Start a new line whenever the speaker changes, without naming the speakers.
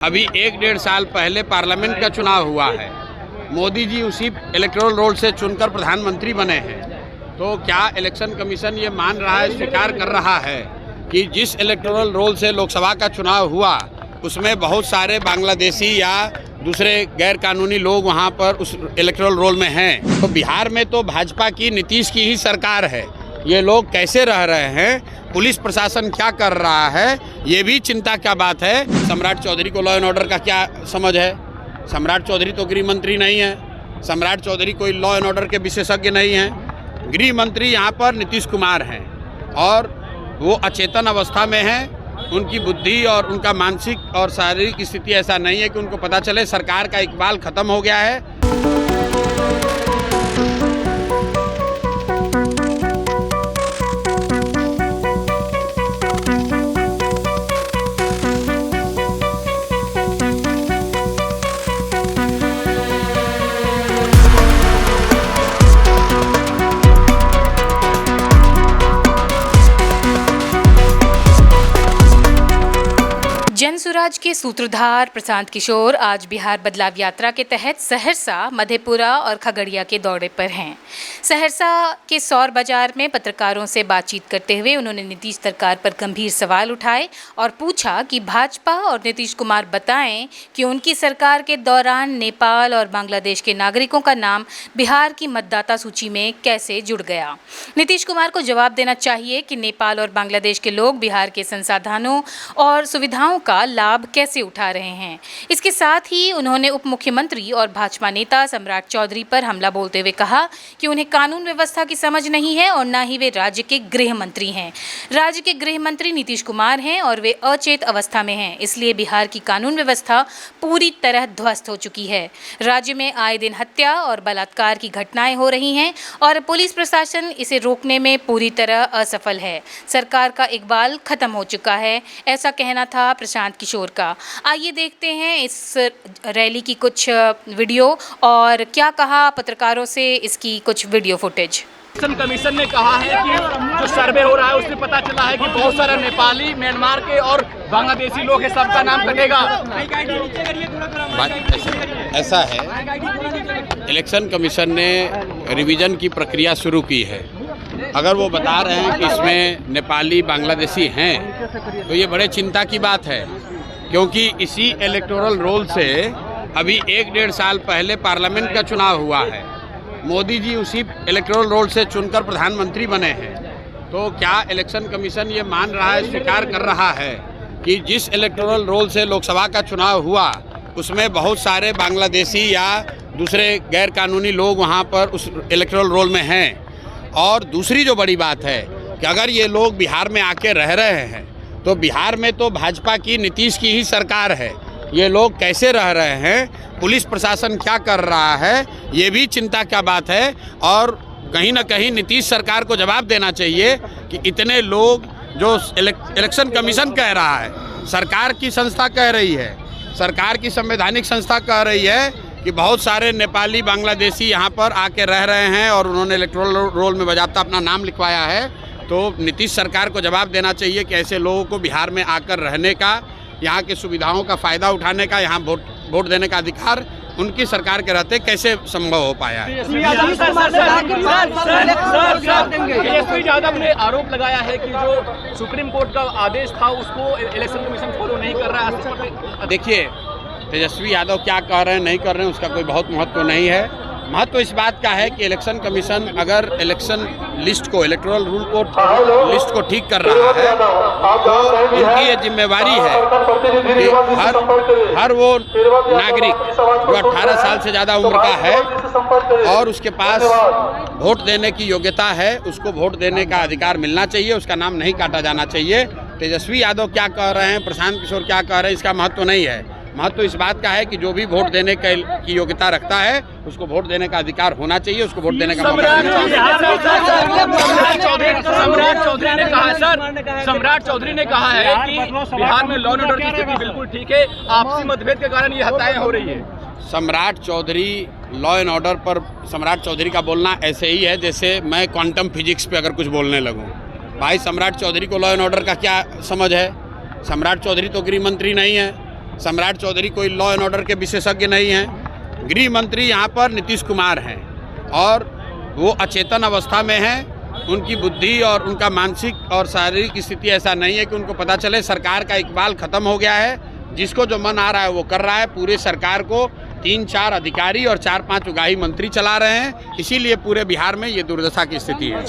अभी 1-1.5 साल पहले पार्लियामेंट का चुनाव हुआ है। मोदी जी उसी इलेक्टोरल रोल से चुनकर प्रधानमंत्री बने हैं। तो क्या इलेक्शन कमीशन ये मान रहा है, स्वीकार कर रहा है कि जिस इलेक्टोरल रोल से लोकसभा का चुनाव हुआ उसमें बहुत सारे बांग्लादेशी या दूसरे गैर कानूनी लोग वहाँ पर उस इलेक्टोरल रोल में हैं। तो बिहार में तो भाजपा की, नीतीश की ही सरकार है। ये लोग कैसे रह रहे हैं, पुलिस प्रशासन क्या कर रहा है, ये भी चिंता का बात है। सम्राट चौधरी को लॉ एंड ऑर्डर का क्या समझ है? सम्राट चौधरी तो गृह मंत्री नहीं है। सम्राट चौधरी कोई लॉ एंड ऑर्डर के विशेषज्ञ नहीं हैं। गृह मंत्री यहाँ पर नीतीश कुमार हैं और वो अचेतन अवस्था में हैं। उनकी बुद्धि और उनका मानसिक और शारीरिक स्थिति ऐसा नहीं है कि उनको पता चले सरकार का इकबाल खत्म हो गया है।
जनसुराज के सूत्रधार प्रशांत किशोर आज बिहार बदलाव यात्रा के तहत सहरसा, मधेपुरा और खगड़िया के दौरे पर हैं। सहरसा के सौर बाजार में पत्रकारों से बातचीत करते हुए उन्होंने नीतीश सरकार पर गंभीर सवाल उठाए और पूछा कि भाजपा और नीतीश कुमार बताएं कि उनकी सरकार के दौरान नेपाल और बांग्लादेश के नागरिकों का नाम बिहार की मतदाता सूची में कैसे जुड़ गया। नीतीश कुमार को जवाब देना चाहिए कि नेपाल और बांग्लादेश के लोग बिहार के संसाधनों और सुविधाओं का लाभ कैसे उठा रहे हैं। इसके साथ ही उन्होंने उप मुख्यमंत्री और भाजपा नेता सम्राट चौधरी पर हमला बोलते हुए कहा कि उन्हें कानून व्यवस्था की समझ नहीं है और न ही वे राज्य के गृह मंत्री हैं। राज्य के गृह मंत्री नीतीश कुमार हैं और वे अचेत अवस्था में हैं, इसलिए बिहार की कानून व्यवस्था पूरी तरह ध्वस्त हो चुकी है। राज्य में आए दिन हत्या और बलात्कार की घटनाएं हो रही हैं और पुलिस प्रशासन इसे रोकने में पूरी तरह असफल है। सरकार का इकबाल खत्म हो चुका है, ऐसा कहना था प्रशांत किशोर का। आइए देखते हैं इस रैली की कुछ वीडियो और क्या कहा पत्रकारों से, इसकी कुछ वीडियो फुटेज।
इलेक्शन कमीशन ने कहा है कि जो सर्वे हो रहा है उसमें पता चला है कि बहुत सारा नेपाली, म्यांमार के और बांग्लादेशी लोग हैं, सबका नाम कटेगा।
ऐसा है, इलेक्शन कमीशन ने रिवीजन की प्रक्रिया शुरू की है। अगर वो बता रहे हैं कि इसमें नेपाली, बांग्लादेशी हैं तो ये बड़े चिंता की बात है, क्योंकि इसी इलेक्टोरल रोल से अभी 1-1.5 साल पहले पार्लियामेंट का चुनाव हुआ है। मोदी जी उसी इलेक्टोरल रोल से चुनकर प्रधानमंत्री बने हैं। तो क्या इलेक्शन कमीशन ये मान रहा है, स्वीकार कर रहा है कि जिस इलेक्टोरल रोल से लोकसभा का चुनाव हुआ उसमें बहुत सारे बांग्लादेशी या दूसरे गैर कानूनी लोग वहाँ पर उस इलेक्टोरल रोल में हैं। और दूसरी जो बड़ी बात है कि अगर ये लोग बिहार में आके रह रहे हैं तो बिहार में तो भाजपा की, नीतीश की ही सरकार है। ये लोग कैसे रह रहे हैं, पुलिस प्रशासन क्या कर रहा है, ये भी चिंता का बात है। और कहीं ना कहीं नीतीश सरकार को जवाब देना चाहिए कि इतने लोग, जो इलेक्शन कमीशन कह रहा है, सरकार की संस्था कह रही है, सरकार की संवैधानिक संस्था कह रही है कि बहुत सारे नेपाली, बांग्लादेशी यहाँ पर आके रह रहे हैं और उन्होंने इलेक्टोरल रोल में बाकायदा अपना नाम लिखवाया है। तो नीतीश सरकार को जवाब देना चाहिए कि ऐसे लोगों को बिहार में आकर रहने का, यहाँ की सुविधाओं का फ़ायदा उठाने का, यहाँ वोट देने का अधिकार उनकी सरकार के रहते कैसे संभव हो पाया है।
तेजस्वी यादव ने आरोप लगाया है कि जो सुप्रीम कोर्ट का आदेश था उसको इलेक्शन कमीशन फॉलो नहीं कर रहा है।
देखिए, तेजस्वी यादव क्या कह रहे हैं, नहीं कर रहे हैं, उसका कोई बहुत महत्व नहीं है। महत्व इस बात का है कि इलेक्शन कमीशन अगर इलेक्शन लिस्ट को, इलेक्टोरल रूल को, लिस्ट को ठीक कर रहा है तो इनकी ये जिम्मेवारी है कि हर वो नागरिक जो 18 साल से ज़्यादा उम्र का है और उसके पास वोट देने की योग्यता है, उसको वोट देने का अधिकार मिलना चाहिए, उसका नाम नहीं काटा जाना चाहिए। तेजस्वी यादव क्या कह रहे हैं, प्रशांत किशोर क्या कह रहे हैं, इसका महत्व नहीं है। महत्व इस बात का है कि जो भी वोट देने की योग्यता रखता है उसको वोट देने का अधिकार होना चाहिए, उसको वोट देने का मौका मिलना चाहिए।
सम्राट चौधरी ने कहा है कि बिहार में लॉ एंड ऑर्डर की स्थिति बिल्कुल ठीक है, आपसी मतभेद के कारण ये हत्याएं हो रही है।
सम्राट चौधरी, लॉ एंड ऑर्डर पर सम्राट चौधरी का बोलना ऐसे ही है जैसे मैं क्वांटम फिजिक्स पे अगर कुछ बोलने लगूं। भाई, सम्राट चौधरी को लॉ एंड ऑर्डर का क्या समझ है? सम्राट चौधरी तो गृह मंत्री नहीं है। सम्राट चौधरी कोई लॉ एंड ऑर्डर के विशेषज्ञ नहीं हैं। गृह मंत्री यहाँ पर नीतीश कुमार हैं और वो अचेतन अवस्था में हैं। उनकी बुद्धि और उनका मानसिक और शारीरिक स्थिति ऐसा नहीं है कि उनको पता चले। सरकार का इकबाल खत्म हो गया है, जिसको जो मन आ रहा है वो कर रहा है। पूरे सरकार को 3-4 अधिकारी और 4-5 उगाही मंत्री चला रहे हैं, इसीलिए पूरे बिहार में ये दुर्दशा की स्थिति है।